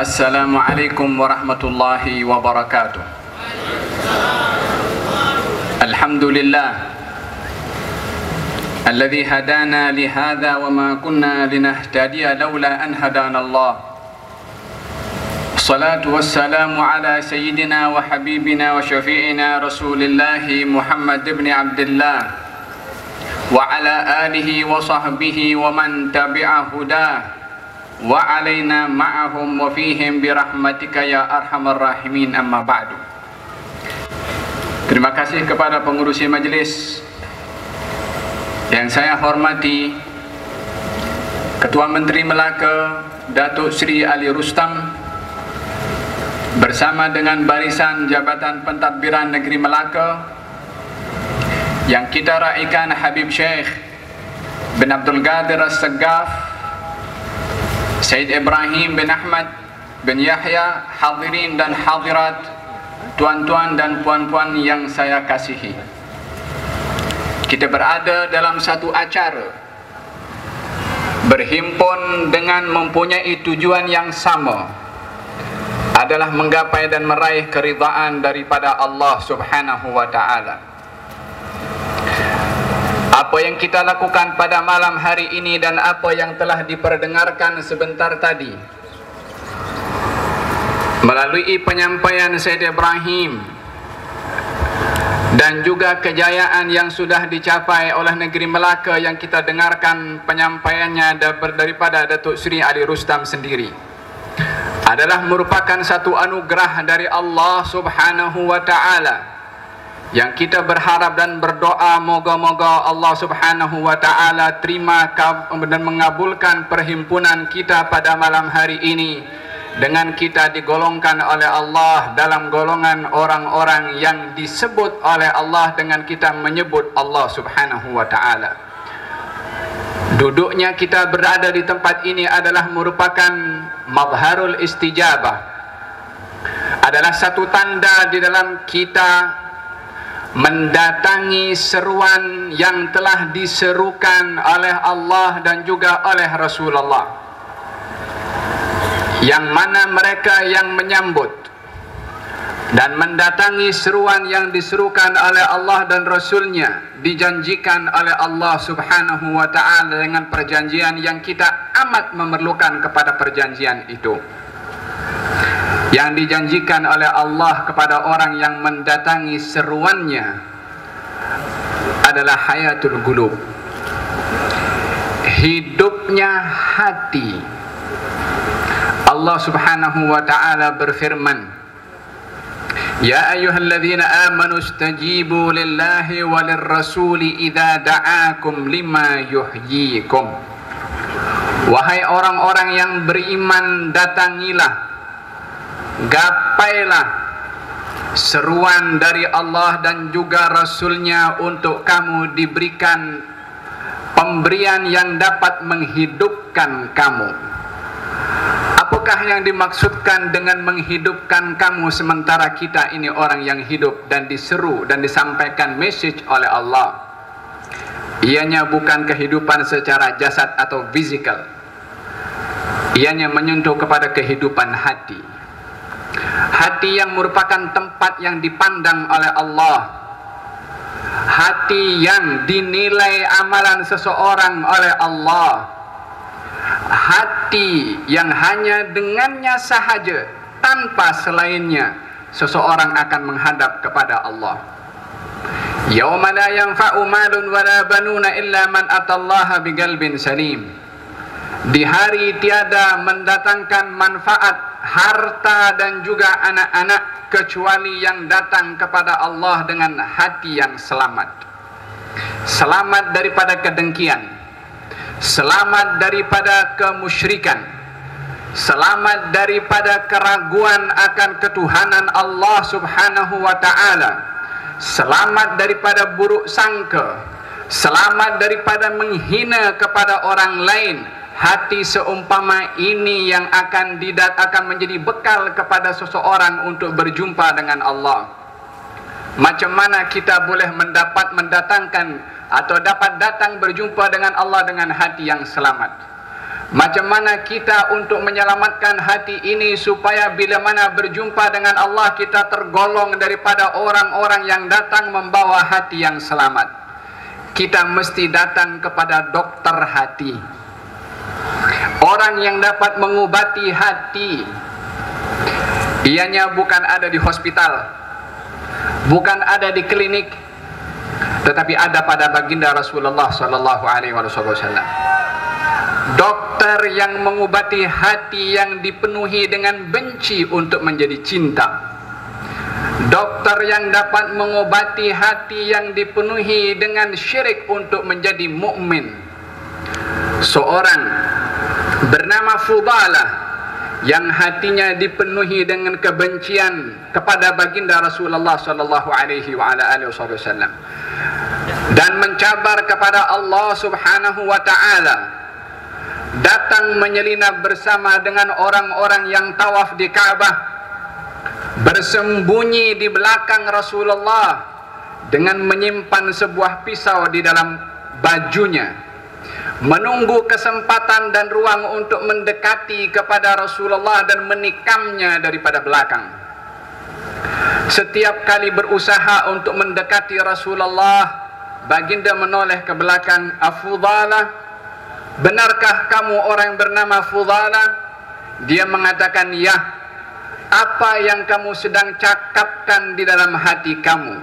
Assalamualaikum warahmatullahi wabarakatuh. Alhamdulillah alladzi hadana lihadza wa ma kunna linahtadiya laula an hadana Allah. Salatu wassalamu ala sayyidina wa habibina wa syafi'ina Rasulillah Muhammad ibn Abdullah wa ala alihi wa sahbihi wa man tabi'a hudah wa alaina ma'ahum wa fihim birahmatika ya arhamar rahimin, amma ba'du. Terima kasih kepada pengurusi majlis yang saya hormati, Ketua Menteri Melaka Datuk Seri Ali Rustam bersama dengan barisan Jabatan Pentadbiran Negeri Melaka yang kita raikan Habib Syekh bin Abdul Qadir As-Saggaf, Said Ibrahim bin Ahmad bin Yahya, hadirin dan hadirat, tuan-tuan dan puan-puan yang saya kasihi. Kita berada dalam satu acara berhimpun dengan mempunyai tujuan yang sama, adalah menggapai dan meraih keridhaan daripada Allah Subhanahu wa ta'ala. Apa yang kita lakukan pada malam hari ini dan apa yang telah diperdengarkan sebentar tadi melalui penyampaian Said Ibrahim dan juga kejayaan yang sudah dicapai oleh negeri Melaka yang kita dengarkan penyampaiannya daripada Datuk Seri Ali Rustam sendiri, adalah merupakan satu anugerah dari Allah Subhanahu wa ta'ala, yang kita berharap dan berdoa moga-moga Allah Subhanahu wa ta'ala terima dan mengabulkan perhimpunan kita pada malam hari ini, dengan kita digolongkan oleh Allah dalam golongan orang-orang yang disebut oleh Allah dengan kita menyebut Allah Subhanahu wa ta'ala. Duduknya kita berada di tempat ini adalah merupakan mazharul istijabah, adalah satu tanda di dalam kita mendatangi seruan yang telah diserukan oleh Allah dan juga oleh Rasulullah, yang mana mereka yang menyambut dan mendatangi seruan yang diserukan oleh Allah dan Rasulnya dijanjikan oleh Allah Subhanahu wa ta'ala dengan perjanjian yang kita amat memerlukan kepada perjanjian itu, yang dijanjikan oleh Allah kepada orang yang mendatangi seruannya adalah hayatul qulub, hidupnya hati. Allah Subhanahu wa ta'ala berfirman, ya ayyuhalladzina amanu istajibu lillahi walirrasuli idza da'akum lima yuhyikum. Wahai orang-orang yang beriman, datangilah, gapailah seruan dari Allah dan juga Rasulnya untuk kamu diberikan pemberian yang dapat menghidupkan kamu. Apakah yang dimaksudkan dengan menghidupkan kamu sementara kita ini orang yang hidup dan diseru dan disampaikan message oleh Allah? Ianya bukan kehidupan secara jasad atau fizikal, ianya menyentuh kepada kehidupan hati. Hati yang merupakan tempat yang dipandang oleh Allah, hati yang dinilai amalan seseorang oleh Allah, hati yang hanya dengannya sahaja tanpa selainnya seseorang akan menghadap kepada Allah. Yauma la yanfa'u malun wala banuna illa man atallaha biqalbin salim. Di hari tiada mendatangkan manfaat harta dan juga anak-anak kecuali yang datang kepada Allah dengan hati yang selamat. Selamat daripada kedengkian, selamat daripada kemusyrikan, selamat daripada keraguan akan ketuhanan Allah Subhanahu wa ta'ala, selamat daripada buruk sangka, selamat daripada menghina kepada orang lain. Hati seumpama ini yang akan menjadi bekal kepada seseorang untuk berjumpa dengan Allah. Macam mana kita boleh mendatangkan atau dapat datang berjumpa dengan Allah dengan hati yang selamat? Macam mana kita untuk menyelamatkan hati ini supaya bila mana berjumpa dengan Allah kita tergolong daripada orang-orang yang datang membawa hati yang selamat. Kita mesti datang kepada dokter hati, orang yang dapat mengobati hati. Ianya bukan ada di hospital, bukan ada di klinik, tetapi ada pada baginda Rasulullah sallallahu alaihi wasallam. Dokter yang mengobati hati yang dipenuhi dengan benci untuk menjadi cinta. Dokter yang dapat mengobati hati yang dipenuhi dengan syirik untuk menjadi mukmin. Seorang bernama Fudalah yang hatinya dipenuhi dengan kebencian kepada baginda Rasulullah sallallahu alaihi wasallam dan mencabar kepada Allah Subhanahu wa taala, datang menyelinap bersama dengan orang-orang yang tawaf di Ka'bah, bersembunyi di belakang Rasulullah dengan menyimpan sebuah pisau di dalam bajunya, menunggu kesempatan dan ruang untuk mendekati kepada Rasulullah dan menikamnya daripada belakang. Setiap kali berusaha untuk mendekati Rasulullah, baginda menoleh ke belakang. Fudalah, benarkah kamu orang yang bernama Fudalah? Dia mengatakan, ya. Apa yang kamu sedang cakapkan di dalam hati kamu?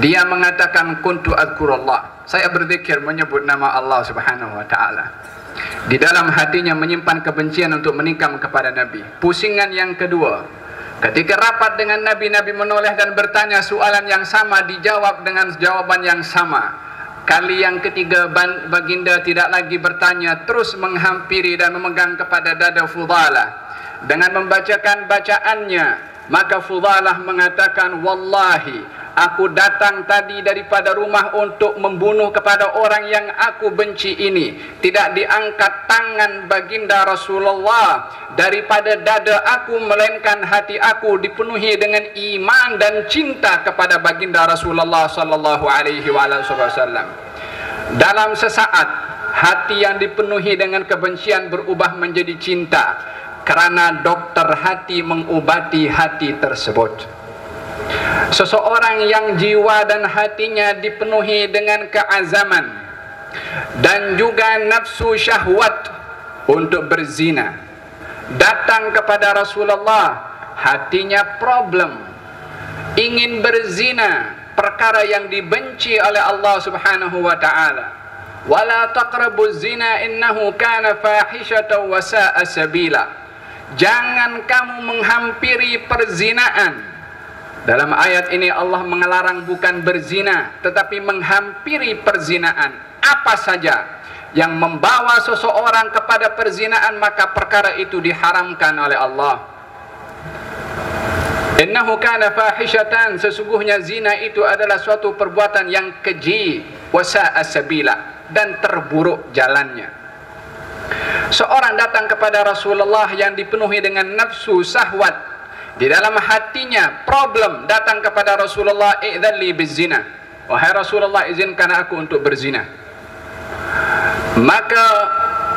Dia mengatakan, kuntu adkurullah, saya berzikir menyebut nama Allah Subhanahu wa taala. Di dalam hatinya menyimpan kebencian untuk menikam kepada Nabi. Pusingan yang kedua, ketika rapat dengan Nabi, Nabi menoleh dan bertanya soalan yang sama, dijawab dengan jawaban yang sama. Kali yang ketiga baginda tidak lagi bertanya, terus menghampiri dan memegang kepada dada Fudalah dengan membacakan bacaannya. Maka Fudalah mengatakan, wallahi, aku datang tadi daripada rumah untuk membunuh kepada orang yang aku benci ini. Tidak diangkat tangan baginda Rasulullah daripada dada aku, melainkan hati aku dipenuhi dengan iman dan cinta kepada baginda Rasulullah sallallahu alaihi wasallam. Dalam sesaat, hati yang dipenuhi dengan kebencian berubah menjadi cinta, kerana dokter hati mengobati hati tersebut. Seseorang yang jiwa dan hatinya dipenuhi dengan keazaman dan juga nafsu syahwat untuk berzina, datang kepada Rasulullah, hatinya problem, ingin berzina, perkara yang dibenci oleh Allah Subhanahu wa taala. Wala taqrabuz zina innahu kana fahishatan wa sa'a sabila. Jangan kamu menghampiri perzinaan. Dalam ayat ini Allah mengelarang bukan berzina, tetapi menghampiri perzinaan. Apa saja yang membawa seseorang kepada perzinaan, maka perkara itu diharamkan oleh Allah. Innahu kana fahishatan, sesungguhnya zina itu adalah suatu perbuatan yang keji, wasa'a sabila, dan terburuk jalannya. Seorang datang kepada Rasulullah yang dipenuhi dengan nafsu syahwat, di dalam hatinya problem, datang kepada Rasulullah, i'dzalli bizina, wahai Rasulullah, izinkan aku untuk berzina. Maka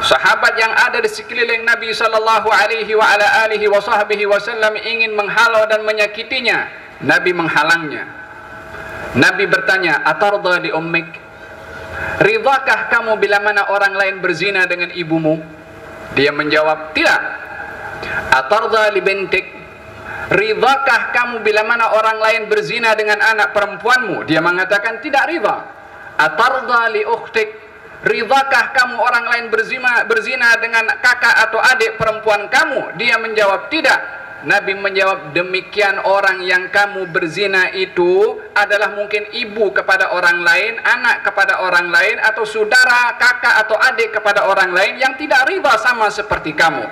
sahabat yang ada di sekeliling Nabi sallallahu alaihi wa ala alihi wa sahbihi wasallam ingin menghalau dan menyakitinya. Nabi menghalangnya. Nabi bertanya, atarda li ummik, ridakah kamu bila mana orang lain berzina dengan ibumu? Dia menjawab, tidak. Atarda li bintik, ridakah kamu bila mana orang lain berzina dengan anak perempuanmu? Dia mengatakan tidak ridha. Atarda li ukhtik, ridakah kamu orang lain berzina dengan kakak atau adik perempuan kamu? Dia menjawab tidak. Nabi menjawab, demikian orang yang kamu berzina itu adalah mungkin ibu kepada orang lain, anak kepada orang lain, atau saudara, kakak atau adik kepada orang lain yang tidak ridha sama seperti kamu.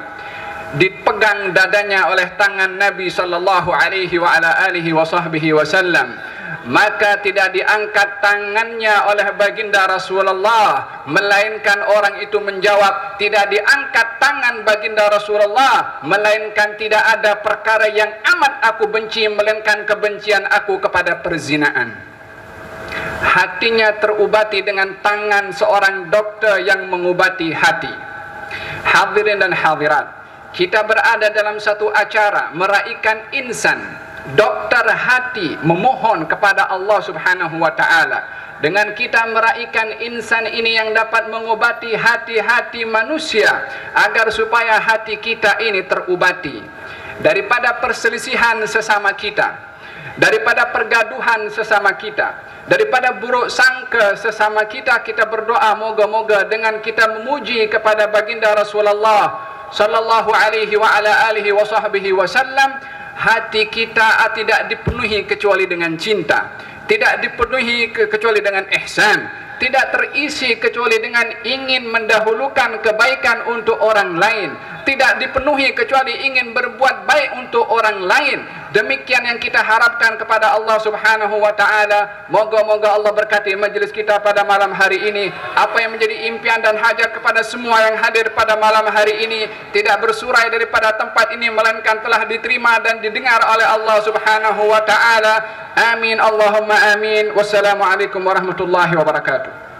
Dipegang dadanya oleh tangan Nabi sallallahu alaihi wa ala alihi wa sahbihi wasallam. Maka tidak diangkat tangannya oleh baginda Rasulullah, melainkan orang itu menjawab, tidak diangkat tangan baginda Rasulullah, melainkan tidak ada perkara yang amat aku benci melainkan kebencian aku kepada perzinaan. Hatinya terobati dengan tangan seorang dokter yang mengobati hati. Hadirin dan hadirat, kita berada dalam satu acara meraihkan insan, dokter hati, memohon kepada Allah Subhanahu wa taala. Dengan kita meraihkan insan ini yang dapat mengobati hati-hati manusia agar supaya hati kita ini terobati daripada perselisihan sesama kita, daripada pergaduhan sesama kita, daripada buruk sangka sesama kita. Kita berdoa moga-moga dengan kita memuji kepada baginda Rasulullah sallallahu alaihi wa ala alihi wa sahbihi wasallam, hati kita tidak dipenuhi kecuali dengan cinta, tidak dipenuhi kecuali dengan ihsan, tidak terisi kecuali dengan ingin mendahulukan kebaikan untuk orang lain, tidak dipenuhi kecuali ingin berbuat baik untuk orang lain. Demikian yang kita harapkan kepada Allah Subhanahu wa taala. Moga-moga Allah berkati majlis kita pada malam hari ini. Apa yang menjadi impian dan hajat kepada semua yang hadir pada malam hari ini tidak bersurai daripada tempat ini, melainkan telah diterima dan didengar oleh Allah Subhanahu wa taala. Amin Allahumma amin. Wassalamualaikum warahmatullahi wabarakatuh.